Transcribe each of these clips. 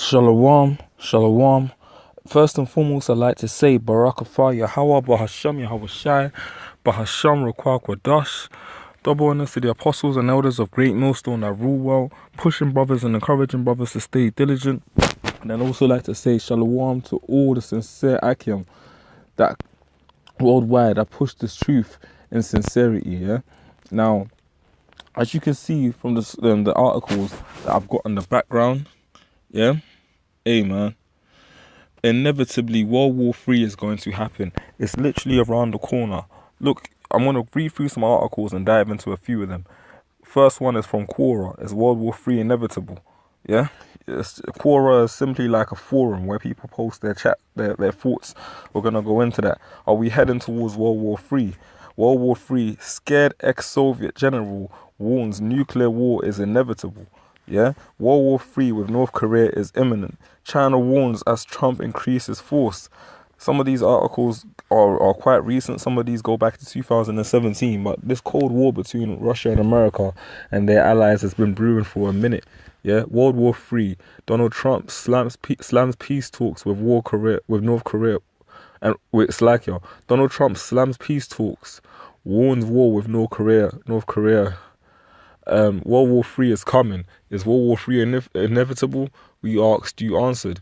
Shalom, shalom. First and foremost, I'd like to say Barakatah Yahweh, Bahasham Yahweh Shai, Bahasham Rakwa Kwadash. Double honors to the apostles and elders of GreatMillStone that rule well, pushing brothers and encouraging brothers to stay diligent. And I'd also like to say shalom to all the sincere Akim that worldwide that push this truth in sincerity. Yeah. Now, as you can see from the articles that I've got in the background, yeah, hey man, inevitably World War III is going to happen. It's literally around the corner. Look, I'm going to read through some articles and dive into a few of them. First one is from Quora. Is World War III inevitable? Yeah, Quora is simply like a forum where people post their thoughts. We're going to go into that. Are we heading towards World War III? World War III, scared ex-Soviet general warns nuclear war is inevitable. Yeah, World War III with North Korea is imminent. China warns as Trump increases force. Some of these articles are quite recent. Some of these go back to 2017. But this Cold War between Russia and America and their allies has been brewing for a minute. Yeah, World War III. Donald Trump slams peace talks with North Korea, and it's like Donald Trump slams peace talks, warns war with North Korea. World War III is coming. Is World War III inevitable? We asked, you answered.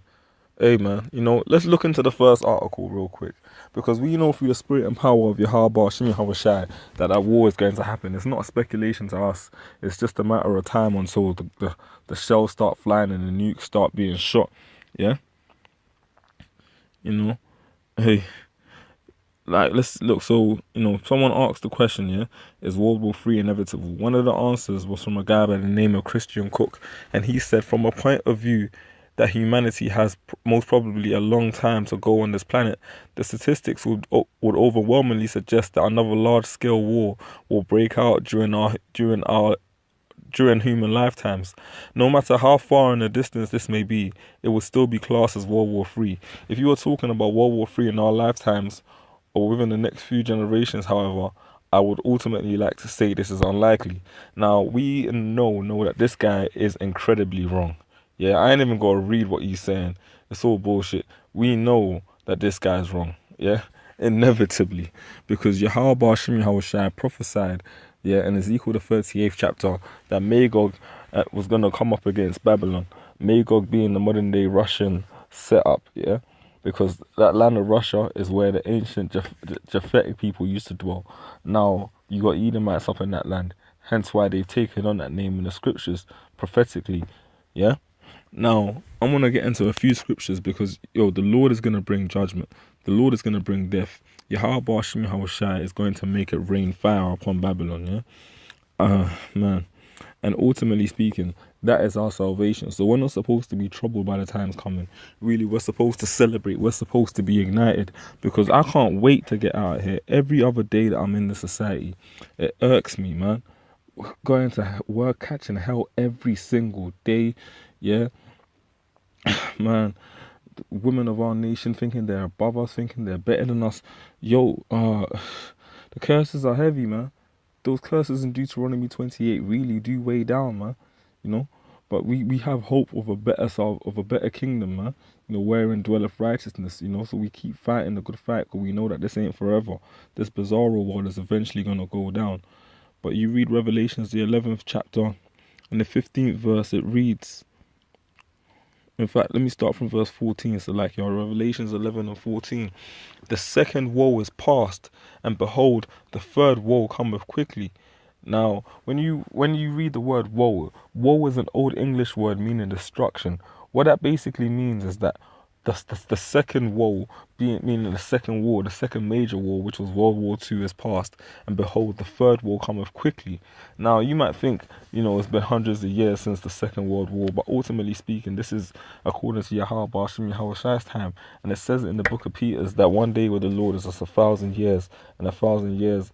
Hey man, let's look into the first article real quick, because we know through the spirit and power of Yahweh Shem Yahweh Shai that war is going to happen. It's not a speculation to us. It's just a matter of time until the shells start flying and the nukes start being shot. Yeah. Hey. Like, let's look. So, someone asked the question, yeah, is World War III inevitable? One of the answers was from a guy by the name of Christian Cook, and he said, from a point of view that humanity has most probably a long time to go on this planet, the statistics would overwhelmingly suggest that another large-scale war will break out during human lifetimes. No matter how far in the distance this may be, it would still be classed as World War III. If you were talking about World War III in our lifetimes, or within the next few generations, however, I would ultimately like to say this is unlikely. Now, we know that this guy is incredibly wrong. Yeah, I ain't even got to read what he's saying. It's all bullshit. We know that this guy's wrong. Yeah, inevitably. Because Yahweh Shem Yahweh Shai prophesied, yeah, in Ezekiel the 38th chapter, that Magog was going to come up against Babylon. Magog being the modern day Russian setup, yeah. Because that land of Russia is where the ancient Japhetic people used to dwell. Now, you got Edomites up in that land. Hence why they've taken on that name in the scriptures prophetically. Yeah? Now, I'm going to get into a few scriptures because, the Lord is going to bring judgment. The Lord is going to bring death. Yahweh Shem Yahweh Shai is going to make it rain fire upon Babylon, yeah? Man. And ultimately speaking, that is our salvation. So we're not supposed to be troubled by the times coming. Really, we're supposed to celebrate. We're supposed to be ignited, because I can't wait to get out of here. Every other day that I'm in the society, it irks me, man. Going to work, catching hell every single day. Yeah. Man, women of our nation thinking they're above us, thinking they're better than us. The curses are heavy, man. Those curses in Deuteronomy 28 really do weigh down, man. But we have hope of a better kingdom, man. Wherein dwelleth righteousness. So we keep fighting the good fight, because we know that this ain't forever. This bizarre world is eventually gonna go down. But you read Revelations, the 11th chapter, and the 15th verse. It reads. In fact, let me start from verse 14. So, Revelations 11 and 14. The second woe is past, and behold, the third woe cometh quickly. Now, when you read the word woe is an old English word meaning destruction. What that basically means is that the second woe, meaning the second war, the second major war, which was World War II, is past, and behold, the third war cometh quickly. Now, you might think, it's been hundreds of years since the Second World War, but ultimately speaking, this is according to Yahweh Shem Yahweh Shai's time, and it says it in the book of Peter that one day with the Lord is just 1,000 years, and 1,000 years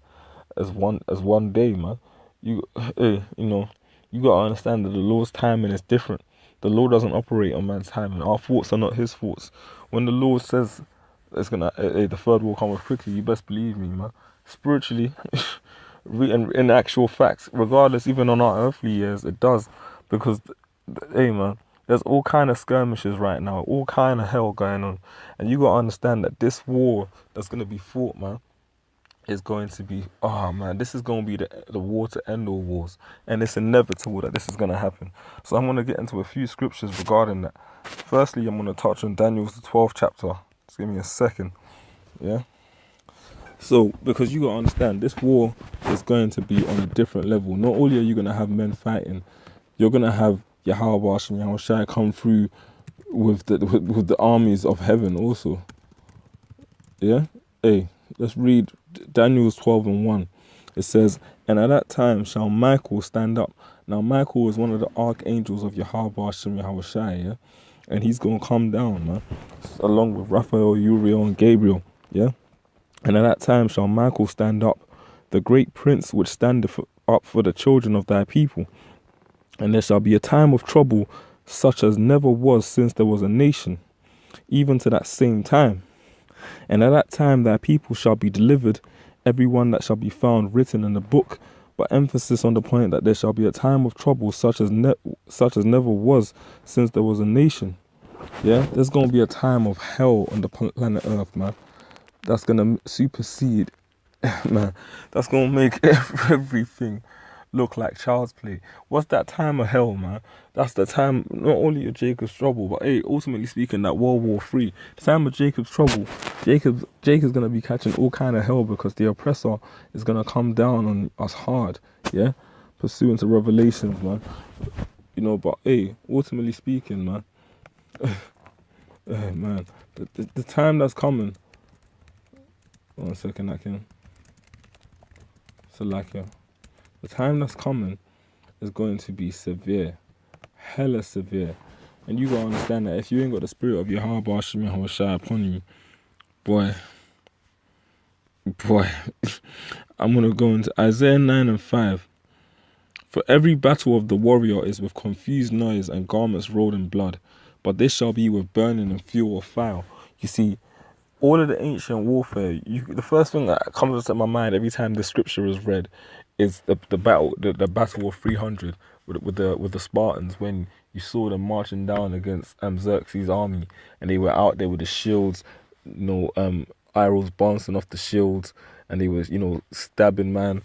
as one day, man. You gotta understand that the Lord's timing is different. The Lord doesn't operate on man's timing. Our thoughts are not his thoughts. When the Lord says the third will come quickly, you best believe me, man. Spiritually, in actual facts, regardless, even on our earthly years, it does. Because, hey, man, There's all kind of skirmishes right now, all kind of hell going on. And you got to understand that this war that's going to be fought, man, is going to be, oh man, this is going to be the war to end all wars. And it's inevitable that this is going to happen. So I'm going to get into a few scriptures regarding that. Firstly, I'm going to touch on Daniel's the 12th chapter. Just give me a second. Yeah. So, because you got to understand, this war is going to be on a different level. Not only are you going to have men fighting, you're going to have Yahweh and Yahushua come through with the armies of heaven also. Yeah? Hey, let's read Daniel 12:1. It says, and at that time shall Michael stand up. Now Michael is one of the archangels of Yahweh Yahushua, yeah? And he's going to come down, man, along with Raphael, Uriel, and Gabriel, yeah? And at that time shall Michael stand up, the great prince which standeth up for the children of thy people. And there shall be a time of trouble such as never was since there was a nation, even to that same time. And at that time thy people shall be delivered, every one that shall be found written in the book. But emphasis on the point that there shall be a time of trouble such as never was since there was a nation. Yeah, there's going to be a time of hell on the planet Earth, man. That's going to supersede, man. That's going to make everything look like child's play. What's that time of hell, man? That's the time not only of Jacob's trouble, but hey, ultimately speaking, that World War III, the time of Jacob's trouble. Jacob's gonna be catching all kind of hell because the oppressor is gonna come down on us hard, yeah, pursuant to Revelations, man. You know, but hey, ultimately speaking, man, man, the time that's coming. 1 second, I can. Salakia. The time that's coming is going to be severe, hella severe. And you gotta understand that if you ain't got the spirit of Yahweh Yahushua upon you, boy, I'm gonna go into Isaiah 9:5. For every battle of the warrior is with confused noise and garments rolled in blood, but this shall be with burning and fuel of fire. You see, all of the ancient warfare, the first thing that comes to my mind every time the scripture is read is the battle of 300 with the Spartans, when you saw them marching down against Xerxes' army, and they were out there with the shields, arrows bouncing off the shields, and they was stabbing man,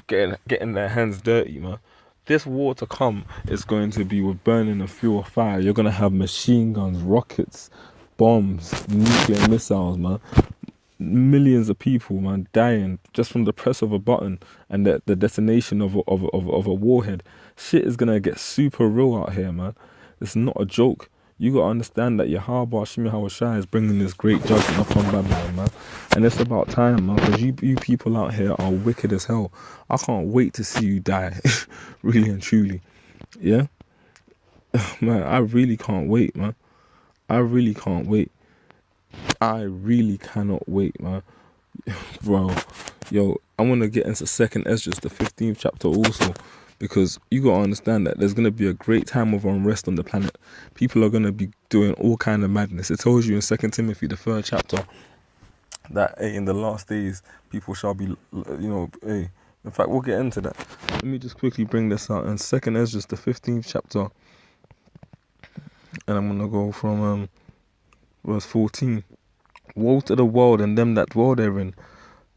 getting their hands dirty, man. This war to come is going to be with burning and fuel of fire. You're gonna have machine guns, rockets, bombs, nuclear missiles, man. Millions of people, man, dying just from the press of a button and the detonation of a warhead. Shit is gonna get super real out here, man. It's not a joke. You gotta understand that Yahweh Shai is bringing this great judgment upon Babylon, man. And it's about time, man, because you people out here are wicked as hell. I can't wait to see you die, really and truly. Yeah, man, I really can't wait, man. I really can't wait. I really cannot wait, man. Bro, yo, I want to get into 2nd Esdras, the 15th chapter also, because you got to understand that there's going to be a great time of unrest on the planet. People are going to be doing all kind of madness. It tells you in 2 Timothy, the 3rd chapter, that in the last days, people shall be, in fact, we'll get into that. Let me just quickly bring this out. In 2nd Esdras, the 15th chapter, and I'm going to go from verse 14. Woe to the world and them that dwell therein,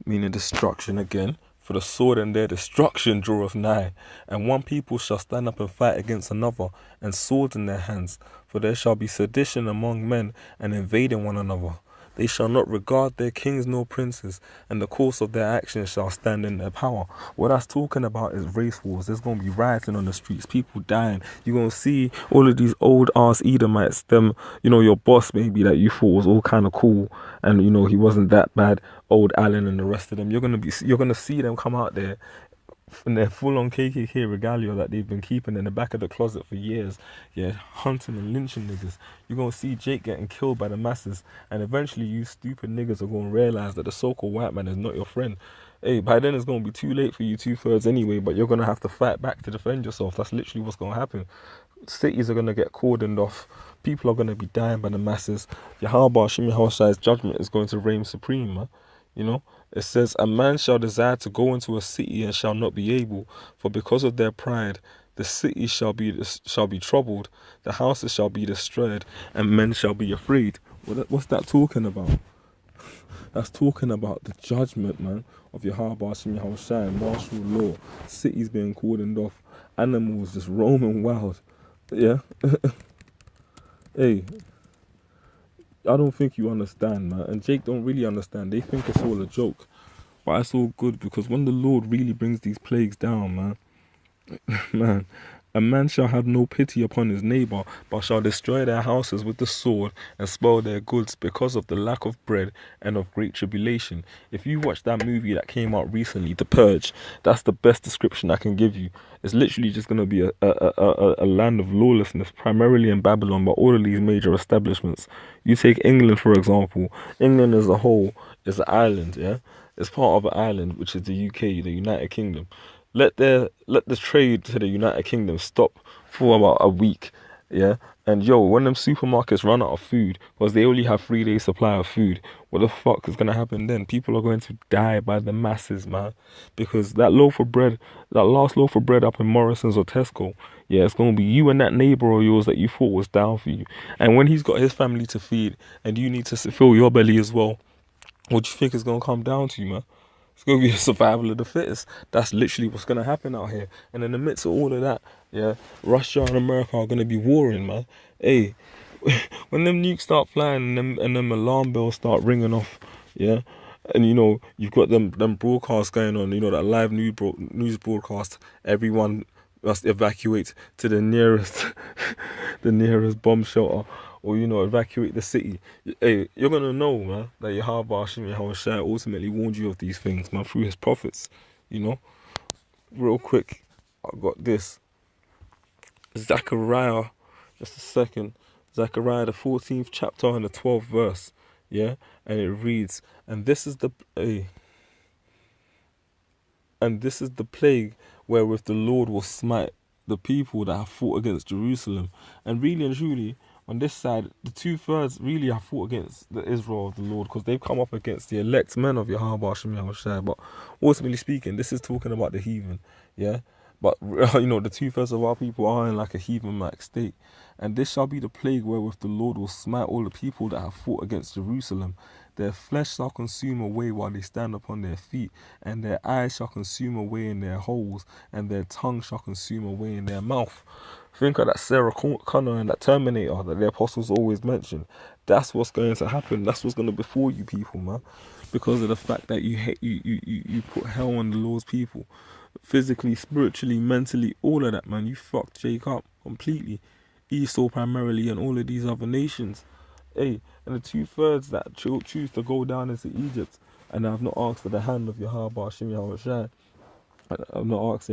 meaning destruction again, for the sword and their destruction draweth nigh. And one people shall stand up and fight against another, and swords in their hands, for there shall be sedition among men, and invading one another. They shall not regard their kings nor princes, and the course of their actions shall stand in their power. What that's talking about is race wars. There's going to be rioting on the streets, people dying. You're going to see all of these old ass Edomites, them, your boss maybe that you thought was all kind of cool, and he wasn't that bad, old Allen and the rest of them. You're going to see them come out there in their full-on KKK regalia that they've been keeping in the back of the closet for years, hunting and lynching niggas. You're going to see Jake getting killed by the masses, and eventually you stupid niggas are going to realize that the so-called white man is not your friend. Hey, by then it's going to be too late for you 2/3 anyway, but you're going to have to fight back to defend yourself. That's literally what's going to happen. Cities are going to get cordoned off. People are going to be dying by the masses. Yahweh Shai's judgment is going to reign supreme, man. It says, a man shall desire to go into a city and shall not be able, for because of their pride the cities shall be troubled, the houses shall be destroyed, and men shall be afraid. What's that talking about? That's talking about the judgment, man, of Yahweh Hashem Yahushai, martial law, cities being cordoned off, animals just roaming wild. Yeah? Hey, I don't think you understand, man. And Jake don't really understand. They think it's all a joke. But it's all good, because when the Lord really brings these plagues down, man, man, a man shall have no pity upon his neighbor, but shall destroy their houses with the sword and spoil their goods because of the lack of bread and of great tribulation. If you watch that movie that came out recently, The Purge, that's the best description I can give you. It's literally just going to be a land of lawlessness, primarily in Babylon, but all of these major establishments. You take England, for example. England as a whole is an island, yeah? It's part of an island, which is the UK, the United Kingdom. Let the trade to the United Kingdom stop for about a week, yeah? And yo, when them supermarkets run out of food, because they only have 3 days supply of food, what the fuck is going to happen then? People are going to die by the masses, man. Because that loaf of bread, that last loaf of bread up in Morrison's or Tesco, yeah, it's going to be you and that neighbour of yours that you thought was down for you. And when he's got his family to feed, and you need to fill your belly as well, what do you think is going to come down to you, man? It's going to be a survival of the fittest. That's literally what's going to happen out here. And in the midst of all of that, yeah, Russia and America are going to be warring, man. Hey, when them nukes start flying and them alarm bells start ringing off, yeah, and you know, you've got them broadcasts going on, you know, that live news broadcast, everyone must evacuate to the nearest the nearest bomb shelter, or, you know, evacuate the city. Hey, you're going to know, man, that Yahweh Hashem Yahushai ultimately warned you of these things, man, through his prophets, you know. Real quick, I got this. Zechariah, just a second. Zechariah, the 14th chapter and the 12th verse, yeah? And it reads, and this is the plague wherewith the Lord will smite the people that have fought against Jerusalem. And really and truly, on this side, the 2/3 really have fought against the Israel of the Lord, because they've come up against the elect men of Yahweh Hashem Yahushai. But ultimately speaking, this is talking about the heathen, yeah? But, you know, the 2/3 of our people are in like a heathen-like state. And this shall be the plague wherewith the Lord will smite all the people that have fought against Jerusalem. Their flesh shall consume away while they stand upon their feet, and their eyes shall consume away in their holes, and their tongue shall consume away in their mouth. Think of that Sarah Connor and that Terminator that the apostles always mention. That's what's going to happen. That's what's going to befall you people, man. Because of the fact that you put hell on the Lord's people. Physically, spiritually, mentally, all of that, man. You fucked Jake up completely. Esau primarily, and all of these other nations. Hey, and the 2/3 that choose to go down into Egypt, and I've not asked for the hand of Yahweh Hashem Yahushai. I've not asked,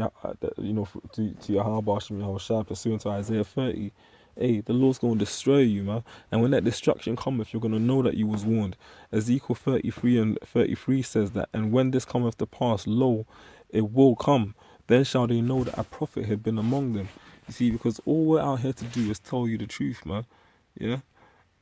you know, to Yahweh Hashem Yahushai pursuant to Isaiah 30. Hey, the Lord's going to destroy you, man. And when that destruction cometh, you're going to know that you was warned. Ezekiel 33 and 33 says that, and when this cometh to pass, lo, it will come. Then shall they know that a prophet had been among them. You see, because all we're out here to do is tell you the truth, man. Yeah?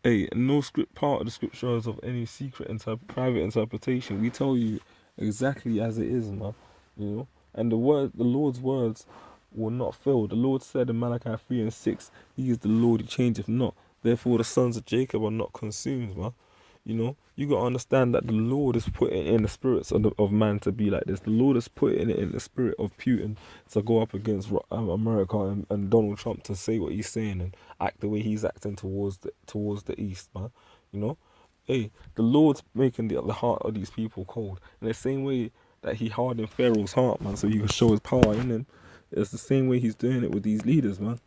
Hey, no part of the scriptures of any secret private interpretation. We tell you exactly as it is, man. You know? And the Lord's words will not fail. The Lord said in Malachi 3 and 6, he is the Lord, he changeth not. Therefore the sons of Jacob are not consumed, man. You know, you got to understand that the Lord is putting in the spirits of man to be like this. The Lord is putting it in the spirit of Putin to go up against America and Donald Trump to say what he's saying and act the way he's acting towards the East, man. You know, hey, the Lord's making the heart of these people cold. In the same way that he hardened Pharaoh's heart, man, so you can show his power in him. It's the same way he's doing it with these leaders, man.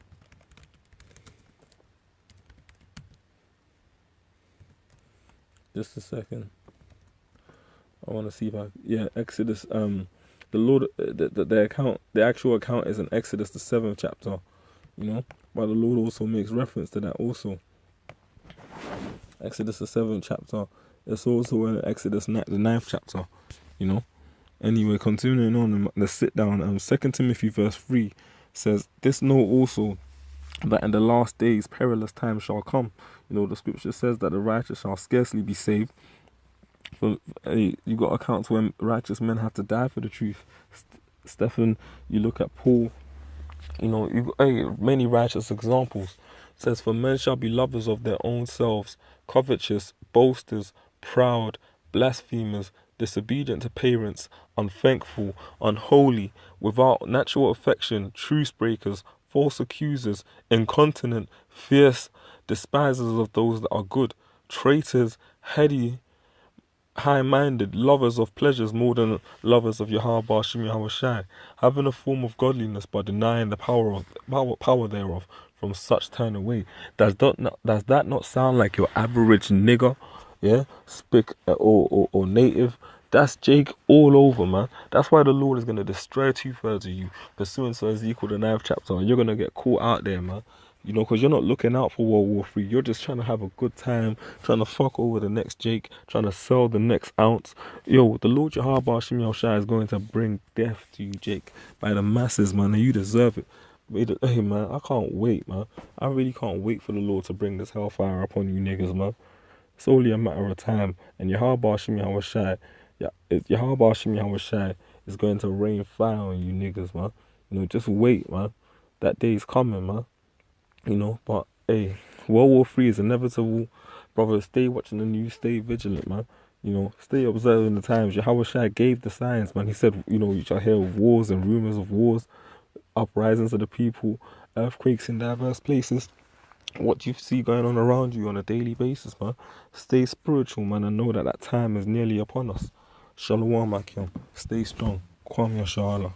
Just a second. I want to see if Exodus, the Lord, the actual account is in Exodus, the 7th chapter, you know, but the Lord also makes reference to that also. Exodus, the 7th chapter, it's also in Exodus, the 9th chapter, you know. Anyway, continuing on, the sit down, 2 Timothy verse 3 says, this know also, that in the last days perilous times shall come. You know, the scripture says that the righteous shall scarcely be saved. For you got accounts when righteous men had to die for the truth. Stephen, you look at Paul, You know, many righteous examples. It says, for men shall be lovers of their own selves, covetous, boasters, proud, blasphemers, disobedient to parents, unthankful, unholy, without natural affection, truce breakers, false accusers, incontinent, fierce, despisers of those that are good, traitors, heady, high-minded, lovers of pleasures more than lovers of Yahweh Shem Yahweh Shai, having a form of godliness but denying the power thereof. From such turn away. Does that not sound like your average nigger? Yeah, or native. That's Jake all over, man. That's why the Lord is gonna destroy 2/3 of you, pursuant to Ezekiel the 9th chapter. And you're gonna get caught out there, man. You know, because you're not looking out for World War III. You're just trying to have a good time, trying to fuck over the next Jake, trying to sell the next ounce. Yo, the Lord Yahweh Shem Yahweh Shai is going to bring death to you, Jake, by the masses, man, and you deserve it. Hey, man, I can't wait, man. I really can't wait for the Lord to bring this hellfire upon you niggas, man. It's only a matter of time. And Yahweh Shem Yahweh Shai, Yahweh Shem Yahweh Shai is going to rain fire on you niggas, man. You know, just wait, man. That day's coming, man. You know, but hey, World War III is inevitable. Brother, stay watching the news, stay vigilant, man. You know, stay observing the times. Yahweh Shai gave the signs, man. He said, you know, you shall hear of wars and rumors of wars, uprisings of the people, earthquakes in diverse places. What do you see going on around you on a daily basis, man? Stay spiritual, man, and know that time is nearly upon us. Shalom, Akim. Stay strong. Kwam Yashala.